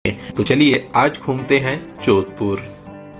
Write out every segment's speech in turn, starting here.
तो चलिए आज घूमते हैं जोधपुर।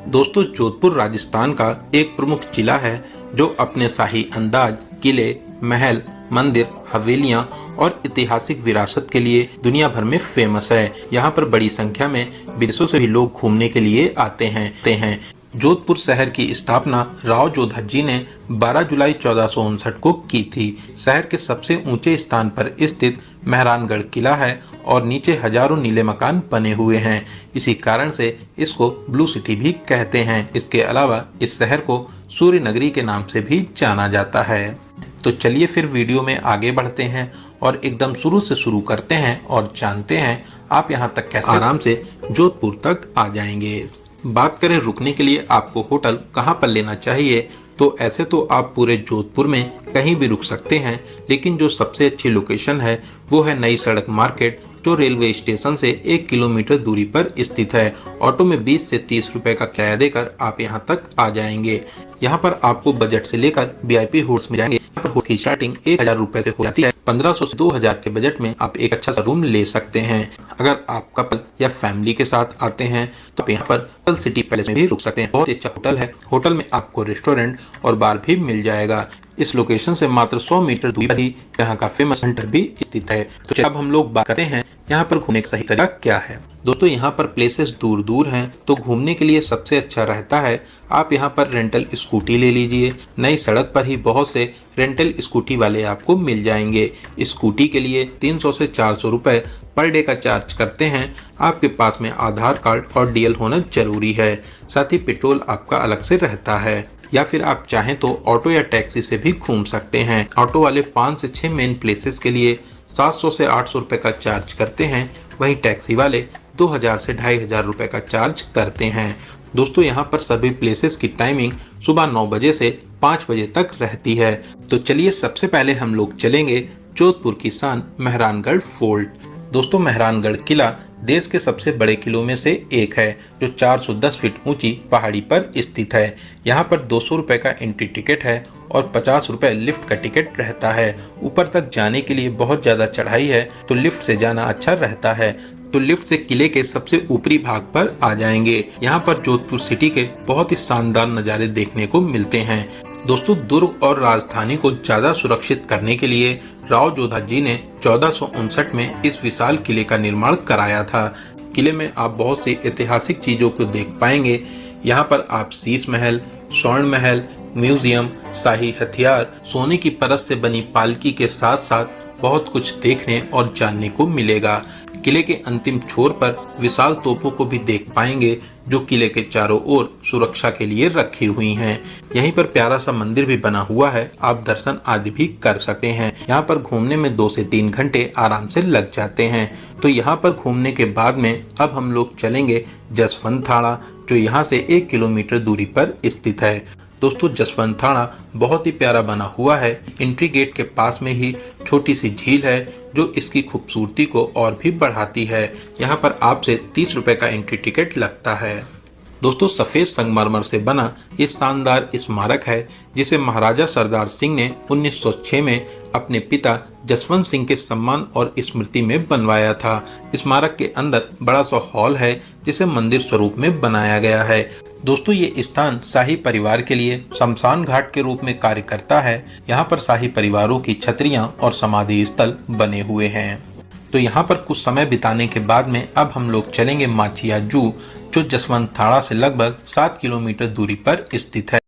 दोस्तों, जोधपुर राजस्थान का एक प्रमुख जिला है जो अपने शाही अंदाज, किले, महल, मंदिर, हवेलियां और ऐतिहासिक विरासत के लिए दुनिया भर में फेमस है। यहाँ पर बड़ी संख्या में विदेशों से भी लोग घूमने के लिए आते हैं। जोधपुर शहर की स्थापना राव जोधाजी ने 12 जुलाई 1459 को की थी। शहर के सबसे ऊंचे स्थान पर स्थित मेहरानगढ़ किला है और नीचे हजारों नीले मकान बने हुए हैं। इसी कारण से इसको ब्लू सिटी भी कहते हैं। इसके अलावा इस शहर को सूर्य नगरी के नाम से भी जाना जाता है। तो चलिए फिर वीडियो में आगे बढ़ते हैं और एकदम शुरू से शुरू करते हैं और जानते हैं आप यहाँ तक कैसे आराम से जोधपुर तक आ जाएंगे। बात करें रुकने के लिए आपको होटल कहाँ पर लेना चाहिए, तो ऐसे तो आप पूरे जोधपुर में कहीं भी रुक सकते हैं, लेकिन जो सबसे अच्छी लोकेशन है वो है नई सड़क मार्केट, जो रेलवे स्टेशन से 1 किलोमीटर दूरी पर स्थित है। ऑटो में 20 से 30 रुपए का किराया देकर आप यहाँ तक आ जाएंगे। यहाँ पर आपको बजट से लेकर वीआईपी होटल्स में जाएंगे। यहाँ पर की स्टार्टिंग 1000 रुपए से हो जाती है। 1500 से 2000 के बजट में आप एक अच्छा सा रूम ले सकते हैं। अगर आप कपल या फैमिली के साथ आते हैं तो आप यहाँ पर कल सिटी पैलेस में भी रुक सकते हैं। बहुत अच्छा होटल है। होटल में आपको रेस्टोरेंट और बार भी मिल जाएगा। इस लोकेशन से मात्र 100 मीटर दूरी पर ही यहाँ का फेमस सेंटर भी स्थित है। तो अब हम लोग बात करते हैं यहाँ पर घूमने का सही तरीका क्या है। दोस्तों, यहाँ पर प्लेसेस दूर दूर हैं, तो घूमने के लिए सबसे अच्छा रहता है आप यहाँ पर रेंटल स्कूटी ले लीजिए। नई सड़क पर ही बहुत से रेंटल स्कूटी वाले आपको मिल जाएंगे। स्कूटी के लिए 300 से 400 रुपए पर डे का चार्ज करते हैं। आपके पास में आधार कार्ड और डीएल होना जरूरी है। साथ ही पेट्रोल आपका अलग से रहता है। या फिर आप चाहें तो ऑटो या टैक्सी से भी घूम सकते हैं। ऑटो वाले 5 से 6 मेन प्लेसेस के लिए 700 से 800 रुपए का चार्ज करते हैं। वहीं टैक्सी वाले 2000 से 2500 रुपए का चार्ज करते हैं। दोस्तों, यहाँ पर सभी प्लेसेस की टाइमिंग सुबह 9 बजे से 5 बजे तक रहती है। तो चलिए सबसे पहले हम लोग चलेंगे जोधपुर की शान मेहरानगढ़ फोर्ट। दोस्तों, मेहरानगढ़ किला देश के सबसे बड़े किलों में से एक है, जो 410 फीट ऊंची पहाड़ी पर स्थित है। यहाँ पर 200 रुपए का एंट्री टिकट है और 50 रुपए लिफ्ट का टिकट रहता है। ऊपर तक जाने के लिए बहुत ज्यादा चढ़ाई है, तो लिफ्ट से जाना अच्छा रहता है। तो लिफ्ट से किले के सबसे ऊपरी भाग पर आ जाएंगे। यहाँ पर जोधपुर सिटी के बहुत ही शानदार नज़ारे देखने को मिलते हैं। दोस्तों, दुर्ग और राजधानी को ज्यादा सुरक्षित करने के लिए राव जोधाजी ने 1459 में इस विशाल किले का निर्माण कराया था। किले में आप बहुत सी ऐतिहासिक चीजों को देख पाएंगे। यहाँ पर आप शीश महल, स्वर्ण महल, म्यूजियम, शाही हथियार, सोने की परत से बनी पालकी के साथ साथ बहुत कुछ देखने और जानने को मिलेगा। किले के अंतिम छोर पर विशाल तोपों को भी देख पाएंगे, जो किले के चारों ओर सुरक्षा के लिए रखी हुई हैं। यहीं पर प्यारा सा मंदिर भी बना हुआ है, आप दर्शन आदि भी कर सकते हैं। यहाँ पर घूमने में 2 से 3 घंटे आराम से लग जाते हैं। तो यहाँ पर घूमने के बाद में अब हम लोग चलेंगे जसवंत थाड़ा, जो यहाँ से 1 किलोमीटर दूरी पर स्थित है। दोस्तों, जसवंत थाड़ा बहुत ही प्यारा बना हुआ है। एंट्री गेट के पास में ही छोटी सी झील है, जो इसकी खूबसूरती को और भी बढ़ाती है। यहाँ पर आपसे 30 रुपए का एंट्री टिकट लगता है। दोस्तों, सफेद संगमरमर से बना ये शानदार स्मारक है, जिसे महाराजा सरदार सिंह ने 1906 में अपने पिता जसवंत सिंह के सम्मान और स्मृति में बनवाया था। स्मारक के अंदर बड़ा सा हॉल है, जिसे मंदिर स्वरूप में बनाया गया है। दोस्तों, ये स्थान शाही परिवार के लिए शमशान घाट के रूप में कार्य करता है। यहाँ पर शाही परिवारों की छतरियां और समाधि स्थल बने हुए हैं। तो यहाँ पर कुछ समय बिताने के बाद में अब हम लोग चलेंगे माचिया जू, जो जसवंत थाड़ा से लगभग 7 किलोमीटर दूरी पर स्थित है।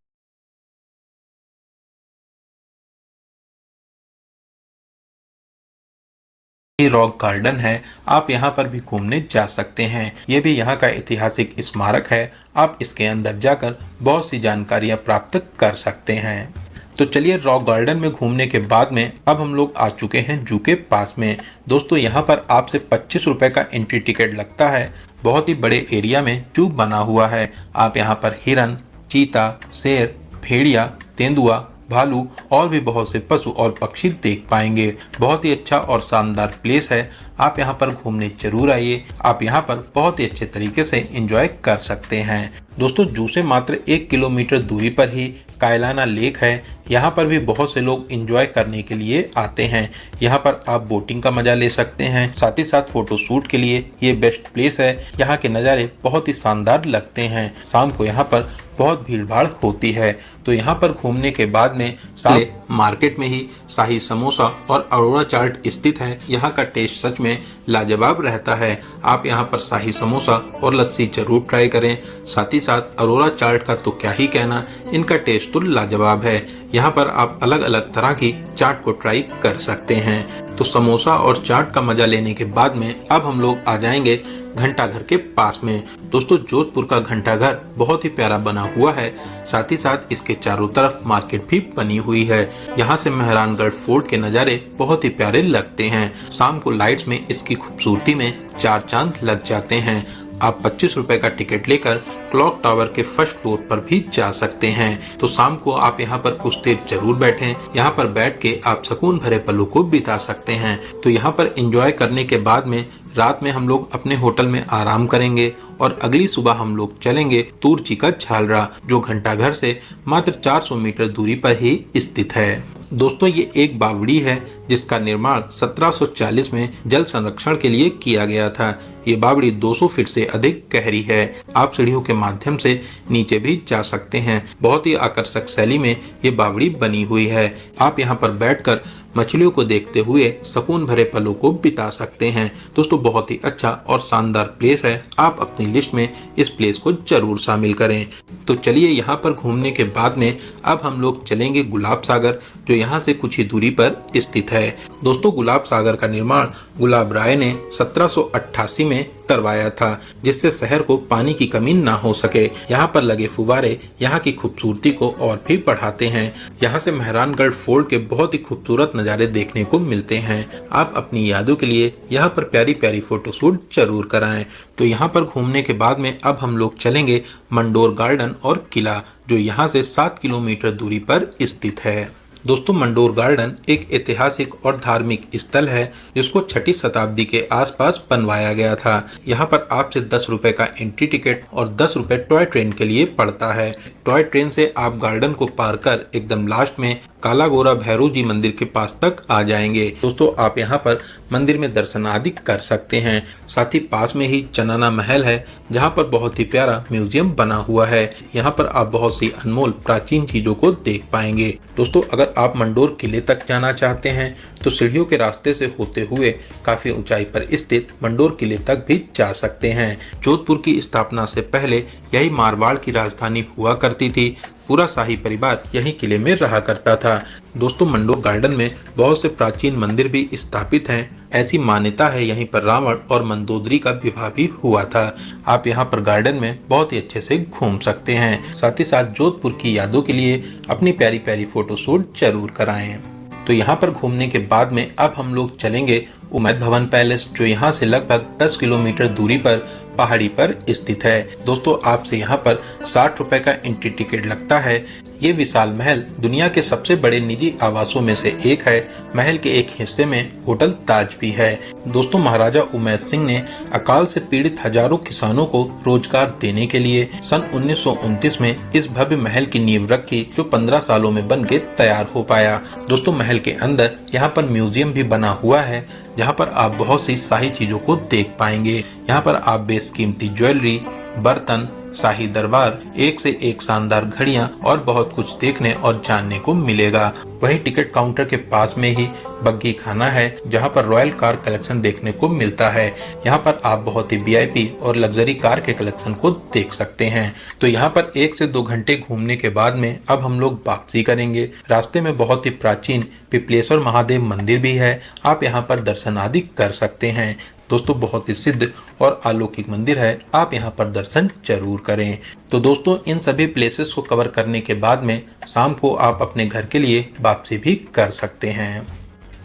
रॉक गार्डन है, आप यहाँ पर भी घूमने जा सकते हैं। ये भी यहाँ का ऐतिहासिक स्मारक है। आप इसके अंदर जाकर बहुत सी जानकारियाँ प्राप्त कर सकते हैं। तो चलिए, रॉक गार्डन में घूमने के बाद में अब हम लोग आ चुके हैं जू के पास में। दोस्तों, यहाँ पर आपसे 25 रुपए का एंट्री टिकट लगता है। बहुत ही बड़े एरिया में जू बना हुआ है। आप यहाँ पर हिरन, चीता, शेर, भेड़िया, तेंदुआ, भालू और भी बहुत से पशु और पक्षी देख पाएंगे। बहुत ही अच्छा और शानदार प्लेस है, आप यहाँ पर घूमने जरूर आइए। आप यहाँ पर बहुत ही अच्छे तरीके से एंजॉय कर सकते हैं। दोस्तों, जू से मात्र 1 किलोमीटर दूरी पर ही कायलाना लेक है। यहाँ पर भी बहुत से लोग एंजॉय करने के लिए आते हैं। यहाँ पर आप बोटिंग का मजा ले सकते हैं, साथ ही साथ फोटो शूट के लिए ये बेस्ट प्लेस है। यहाँ के नज़ारे बहुत ही शानदार लगते हैं। शाम को यहाँ पर बहुत भीड़ भाड़ होती है। तो यहाँ पर घूमने के बाद में साले मार्केट में ही शाही समोसा और अरोड़ा चाट स्थित है। यहाँ का टेस्ट सच में लाजवाब रहता है। आप यहाँ पर शाही समोसा और लस्सी जरूर ट्राई करें। साथ ही साथ अरोड़ा चाट का तो क्या ही कहना, इनका टेस्ट तो लाजवाब है। यहाँ पर आप अलग अलग तरह की चाट को ट्राई कर सकते हैं। तो समोसा और चाट का मजा लेने के बाद में अब हम लोग आ जाएंगे घंटाघर के पास में। दोस्तों जोधपुर का घंटाघर बहुत ही प्यारा बना हुआ है। साथ ही साथ इसके चारों तरफ मार्केट भी बनी हुई है। यहाँ से मेहरानगढ़ फोर्ट के नज़ारे बहुत ही प्यारे लगते हैं। शाम को लाइट्स में इसकी खूबसूरती में चार चांद लग जाते हैं। आप 25 रुपए का टिकट लेकर क्लॉक टावर के फर्स्ट फ्लोर पर भी जा सकते हैं। तो शाम को आप यहाँ पर कुछ देर जरूर बैठें। यहाँ पर बैठ के आप सुकून भरे पलों को बिता सकते हैं। तो यहाँ पर एंजॉय करने के बाद में रात में हम लोग अपने होटल में आराम करेंगे और अगली सुबह हम लोग चलेंगे तुर्ची का झालरा, जो घंटाघर से मात्र 400 मीटर दूरी पर ही स्थित है। दोस्तों ये एक बावड़ी है जिसका निर्माण 1740 में जल संरक्षण के लिए किया गया था। ये बावड़ी 200 फीट से अधिक गहरी है। आप सीढ़ियों के माध्यम से नीचे भी जा सकते हैं। बहुत ही आकर्षक शैली में ये बावड़ी बनी हुई है। आप यहाँ पर बैठकर मछलियों को देखते हुए सुकून भरे पलों को बिता सकते हैं। दोस्तों बहुत ही अच्छा और शानदार प्लेस है। आप अपनी लिस्ट में इस प्लेस को जरूर शामिल करें। तो चलिए यहाँ पर घूमने के बाद में अब हम लोग चलेंगे गुलाब सागर, जो यहाँ से कुछ ही दूरी पर स्थित है। दोस्तों गुलाब सागर का निर्माण गुलाब राय ने 1788 में करवाया था, जिससे शहर को पानी की कमी ना हो सके। यहाँ पर लगे फुवारे यहाँ की खूबसूरती को और भी बढ़ाते हैं। यहाँ से मेहरानगढ़ फोर्ट के बहुत ही खूबसूरत नज़ारे देखने को मिलते हैं। आप अपनी यादों के लिए यहाँ पर प्यारी प्यारी फोटोशूट जरूर कराएं। तो यहाँ पर घूमने के बाद में अब हम लोग चलेंगे मंडोर गार्डन और किला, जो यहाँ से 7 किलोमीटर दूरी पर स्थित है। दोस्तों मंडोर गार्डन एक ऐतिहासिक और धार्मिक स्थल है, जिसको 6वीं शताब्दी के आसपास बनवाया गया था। यहाँ पर आपसे 10 रुपए का एंट्री टिकट और 10 रुपए टॉय ट्रेन के लिए पड़ता है। टॉय ट्रेन से आप गार्डन को पार कर एकदम लास्ट में काला गोरा भैरव जी मंदिर के पास तक आ जाएंगे। दोस्तों आप यहाँ पर मंदिर में दर्शन आदि कर सकते हैं। साथ ही पास में ही चनाना महल है, जहाँ पर बहुत ही प्यारा म्यूजियम बना हुआ है। यहाँ पर आप बहुत सी अनमोल प्राचीन चीजों को देख पाएंगे। दोस्तों अगर आप मंडोर किले तक जाना चाहते हैं तो सीढ़ियों के रास्ते से होते हुए काफी ऊंचाई पर स्थित मंडोर किले तक भी जा सकते हैं। जोधपुर की स्थापना से पहले यही मारवाड़ की राजधानी हुआ करती थी। पूरा शाही परिवार यही किले में रहा करता था। दोस्तों मंडोर गार्डन में बहुत से प्राचीन मंदिर भी स्थापित हैं। ऐसी मान्यता है यहीं पर रावण और मंदोदरी का विवाह भी हुआ था। आप यहाँ पर गार्डन में बहुत ही अच्छे से घूम सकते हैं। साथ ही साथ जोधपुर की यादों के लिए अपनी प्यारी प्यारी फोटोशूट जरूर कराएं। तो यहाँ पर घूमने के बाद में अब हम लोग चलेंगे उमैद भवन पैलेस, जो यहाँ से लगभग 10 किलोमीटर दूरी पर पहाड़ी पर स्थित है। दोस्तों आपसे यहाँ पर 60 रुपए का एंट्री टिकट लगता है। ये विशाल महल दुनिया के सबसे बड़े निजी आवासों में से एक है। महल के एक हिस्से में होटल ताज भी है। दोस्तों महाराजा उमैद सिंह ने अकाल से पीड़ित हजारों किसानों को रोजगार देने के लिए सन 1929 में इस भव्य महल की नींव रखी, जो 15 सालों में बन के तैयार हो पाया। दोस्तों महल के अंदर यहाँ पर म्यूजियम भी बना हुआ है, जहाँ पर आप बहुत सी शाही चीजों को देख पाएंगे। यहाँ पर आप बेशकीमती ज्वेलरी, बर्तन, शाही दरबार, एक से एक शानदार घड़ियां और बहुत कुछ देखने और जानने को मिलेगा। वहीं टिकट काउंटर के पास में ही बग्गी खाना है, जहां पर रॉयल कार कलेक्शन देखने को मिलता है। यहां पर आप बहुत ही वीआईपी और लग्जरी कार के कलेक्शन को देख सकते हैं। तो यहां पर 1 से 2 घंटे घूमने के बाद में अब हम लोग वापसी करेंगे। रास्ते में बहुत ही प्राचीन पिपलेश्वर महादेव मंदिर भी है। आप यहां पर दर्शन आदि कर सकते हैं। दोस्तों बहुत ही सिद्ध और अलौकिक मंदिर है, आप यहाँ पर दर्शन जरूर करें। तो दोस्तों इन सभी प्लेसेस को कवर करने के बाद में शाम को आप अपने घर के लिए वापसी भी कर सकते हैं।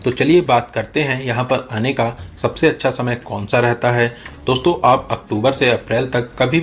तो चलिए बात करते हैं यहाँ पर आने का सबसे अच्छा समय कौन सा रहता है। दोस्तों आप अक्टूबर से अप्रैल तक कभी